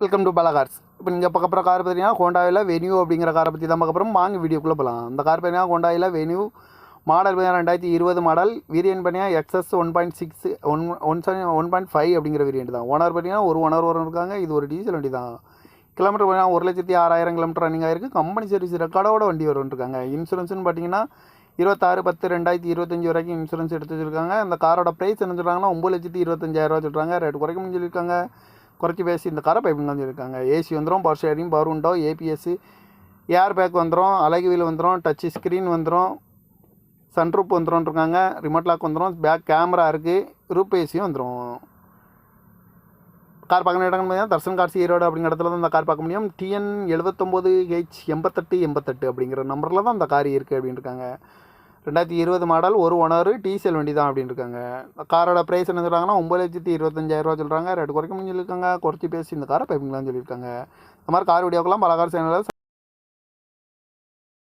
Welcome to Bala cars. இப்போ நீங்கள் பார்க்க போகிற கார் பார்த்தீங்கன்னா ஹோண்டாவில் வென்யூ அப்படிங்கிற காரை பற்றி தான் பார்க்க போகிறோம். வாங்க வீடியோக்குள்ளே போகலாம். இந்த கார் பார்த்தீங்கன்னா ஹோண்டாவில் வென்யூ மாடல் பார்த்தீங்கன்னா 2020 மாடல். வேரியன்ட் பார்த்தீங்கன்னா எக்ஸஸ் 1.6 1.5 அப்படிங்கிற வேரியன்ட் தான். ஓனர் பார்த்தீங்கன்னா ஒரு ஓனர் இருக்காங்க. இது ஒரு டீசல் வண்டி தான். கிலோமீட்டர் பார்த்தீங்கன்னா 1,06,000 கிலோமீட்டர் ரன்னிங் ஆயிருக்கு. கம்பெனி சர்வீஸ் ரெக்கார்டோட வண்டி வரும்ன்ருக்காங்க. இன்சூரன்ஸ்னு பார்த்தீங்கன்னா 26/10/2025 வரைக்கும் இன்சூரன்ஸ் எடுத்து வச்சுருக்காங்க. அந்த காரோட ப்ரைஸ் என்ன சொல்கிறாங்கன்னா 9,25,000 சொல்கிறாங்க. ரேட் குறைக்கணும்னு சொல்லியிருக்காங்க. குறைச்சி பேசி இந்த காரை பைப்பிங் தான் சொல்லியிருக்காங்க. ஏசி வந்துடும், power sharing, power window, ABS, air bag வந்துடும், அழகு வீல் வந்துடும், டச் ஸ்க்ரீன் வந்துடும், சன்ரூப் வந்துடும்ன்ருக்காங்க. ரிமோட் லாக் வந்துடும், பேக் கேமரா இருக்குது, ரூப் ஏசியும் வந்துடும். கார் பார்க்கணும் இடங்கள் பார்த்தீங்கன்னா தர்சன் கார்ஸ் ஈரோடு அப்படிங்கிற இடத்துல தான் இந்த கார் பார்க்க முடியும். TN 79H8888 அப்படிங்கிற நம்பரில் தான் இந்த கார் இருக்குது அப்படின்னு இருக்காங்க. 2020 மாடல், ஒரு ஓனர், டீசல் வண்டி தான் அப்படின்னு இருக்காங்க. காரோட ப்ரைஸ் என்ன சொல்கிறாங்கன்னா 9,25,000 சொல்கிறாங்க. ரேட்டு குறைக்க முடிஞ்சிருக்காங்க. குறைச்சி பேசி இந்த காரை பைப்பிங் தான் சொல்லியிருக்காங்க. இந்த மாதிரி கார் வீடியோக்கெல்லாம் பல கார் சேனலில்